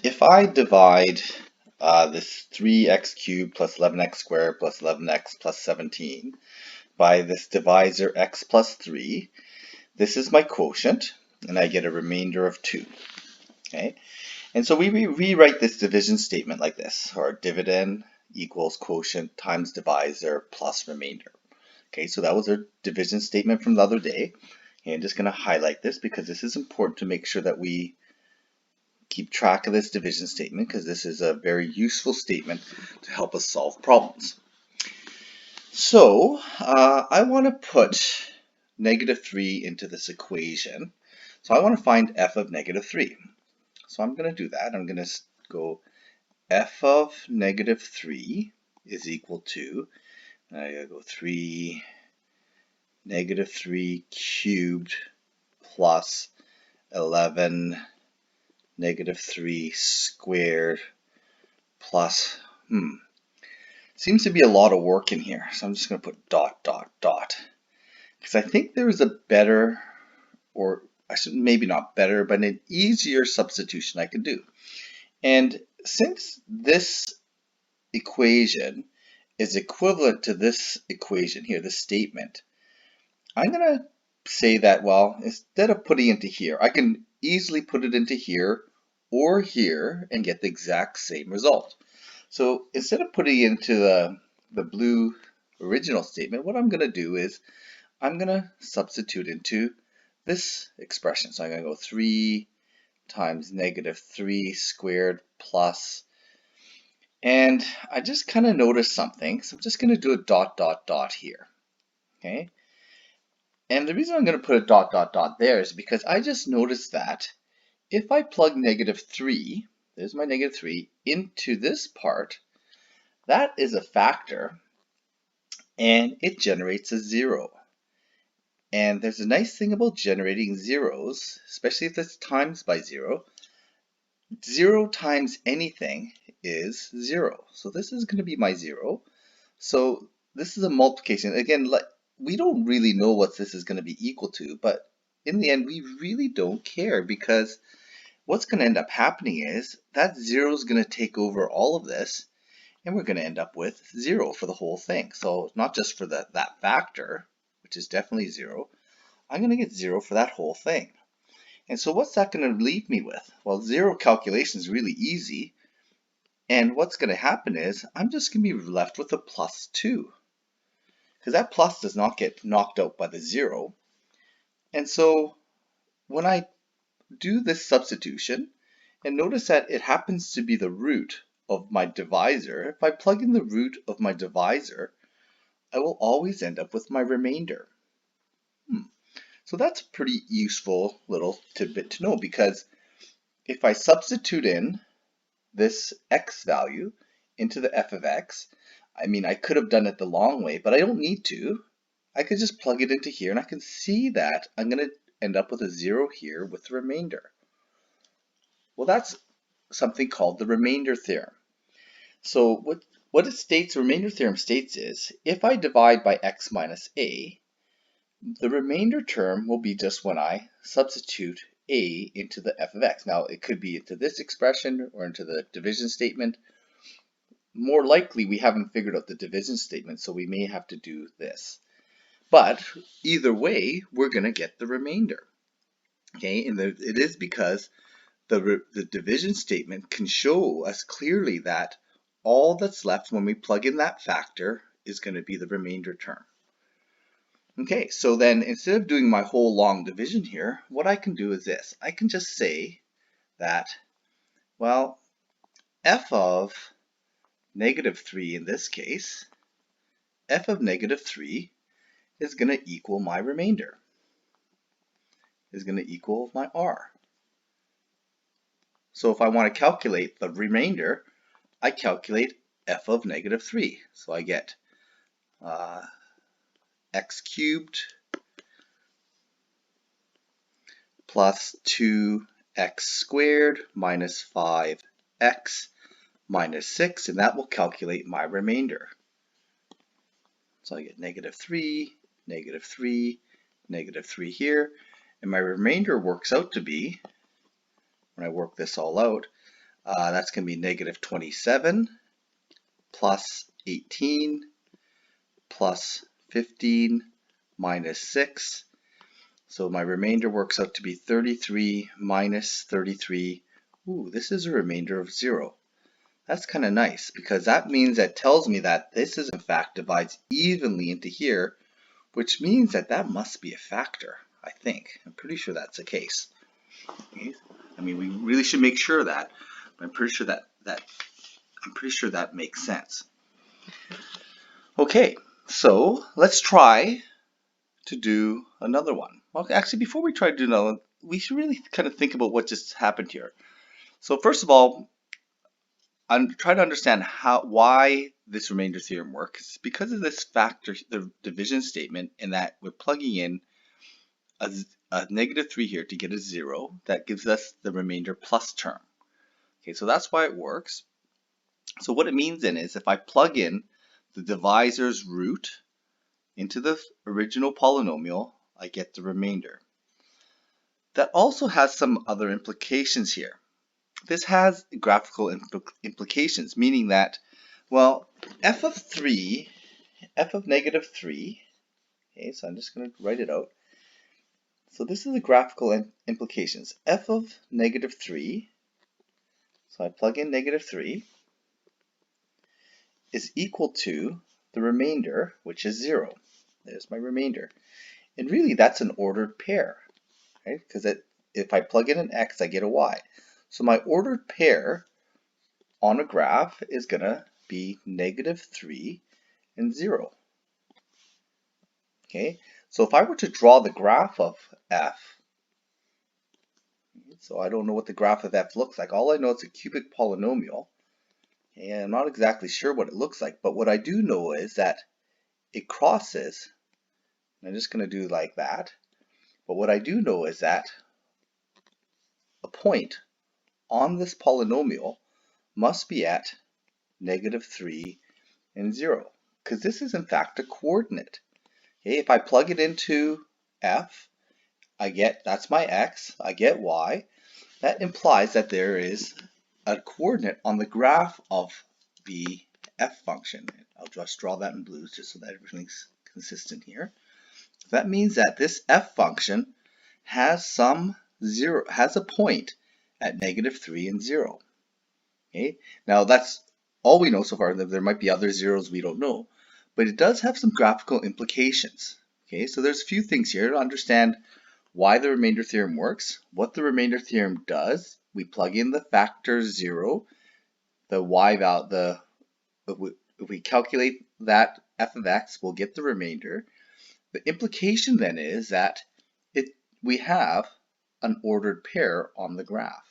if I divide this 3x cubed plus 11x squared plus 11x plus 17 by this divisor x plus 3, this is my quotient, and I get a remainder of 2. Okay, and so we rewrite this division statement like this, or dividend equals quotient times divisor plus remainder. Okay, so that was our division statement from the other day. And I'm just going to highlight this because this is important to make sure that we keep track of this division statement, because this is a very useful statement to help us solve problems. So I want to put -3 into this equation. So I want to find f of -3. So I'm going to do that. I'm going to go f of -3 is equal to, I gotta go -3 cubed plus 11 -3 squared plus, seems to be a lot of work in here. So I'm just going to put dot, dot, dot. Because I think there is a better, or I should maybe not better, but an easier substitution I could do. And since this equation is equivalent to this equation here, this statement, I'm going to say that, well, instead of putting it into here, I can easily put it into here or here and get the exact same result. So instead of putting it into the blue original statement, what I'm going to do is I'm going to substitute into this expression. So I'm going to go 3 times -3 squared plus, and I just kind of noticed something. So I'm just going to do a dot, dot, dot here. Okay. And the reason I'm going to put a dot, dot, dot there is because I just noticed that if I plug -3, there's my -3, into this part, that is a factor and it generates a 0. And there's a nice thing about generating zeros, especially if it's times by 0. 0 times anything is 0. So this is going to be my 0. So this is a multiplication. Again, we don't really know what this is going to be equal to, but in the end, we really don't care, because what's going to end up happening is that 0 is going to take over all of this, and we're going to end up with 0 for the whole thing. So not just for that factor, which is definitely 0, I'm going to get 0 for that whole thing. And so what's that going to leave me with? Well, 0 calculation is really easy. And what's going to happen is I'm just going to be left with a +2. Because that plus does not get knocked out by the 0. And so when I do this substitution, and notice that it happens to be the root of my divisor, if I plug in the root of my divisor, I will always end up with my remainder. So that's a pretty useful little tidbit to know, because if I substitute in this x value into the f of x, I mean, I could have done it the long way, but I don't need to. I could just plug it into here, and I can see that I'm going to end up with a 0 here with the remainder. Well, that's something called the remainder theorem. So what it states, the remainder theorem states, is if I divide by x minus a, the remainder term will be just when I substitute a into the f of x. Now, it could be into this expression or into the division statement. More likely, we haven't figured out the division statement, so we may have to do this. But either way, we're going to get the remainder. Okay, and it is because the division statement can show us clearly that all that's left when we plug in that factor is going to be the remainder term. Okay, so then instead of doing my whole long division here, what I can do is this. I can just say that, well, f of -3 in this case, f of -3 is going to equal my remainder, is going to equal my r. So if I want to calculate the remainder, I calculate f of -3. So I get x cubed plus 2x squared minus 5x minus 6, and that will calculate my remainder. So I get -3, -3, -3 here, and my remainder works out to be, when I work this all out, That's going to be negative 27 plus 18 plus 15 minus 6. So my remainder works out to be 33 minus 33. Ooh, this is a remainder of 0. That's kind of nice because that means that tells me that this is in fact divides evenly into here, which means that that must be a factor, I think. I'm pretty sure that's the case. Okay? I mean, we really should make sure of that, but I'm pretty sure that makes sense. Okay, so let's try to do another one. Well, actually, before we try to do another one, we should really kind of think about what just happened here. So first of all, I'm trying to understand why this remainder theorem works. Because of this factor, the division statement, in that we're plugging in a negative 3 here to get a 0. That gives us the remainder plus term. Okay, so that's why it works. So what it means then is if I plug in the divisor's root into the original polynomial, I get the remainder. That also has some other implications here. This has graphical implications, meaning that, well, f of negative 3, okay, so I'm just going to write it out. So this is the graphical implications. F of negative 3, so I plug in negative 3, is equal to the remainder, which is 0. There's my remainder. And really, that's an ordered pair, right? Because if I plug in an x, I get a y. So my ordered pair on a graph is going to be negative 3 and 0. Okay, so if I were to draw the graph of f, so I don't know what the graph of f looks like. All I know is a cubic polynomial, and I'm not exactly sure what it looks like, but what I do know is that it crosses, and I'm just going to do like that, but what I do know is that a point on this polynomial must be at negative 3 and 0, because this is in fact a coordinate. Okay, if I plug it into f, I get, that's my x, I get y. That implies that there is a coordinate on the graph of the f function. I'll just draw that in blue just so that everything's consistent here. That means that this f function has has a point at negative 3 and 0. Okay? Now that's all we know so far. There might be other zeros we don't know, but it does have some graphical implications. Okay, so there's a few things here to understand why the remainder theorem works, what the remainder theorem does. We plug in the factor 0, the y value, if we calculate that f of x, we'll get the remainder. The implication then is that we have an ordered pair on the graph.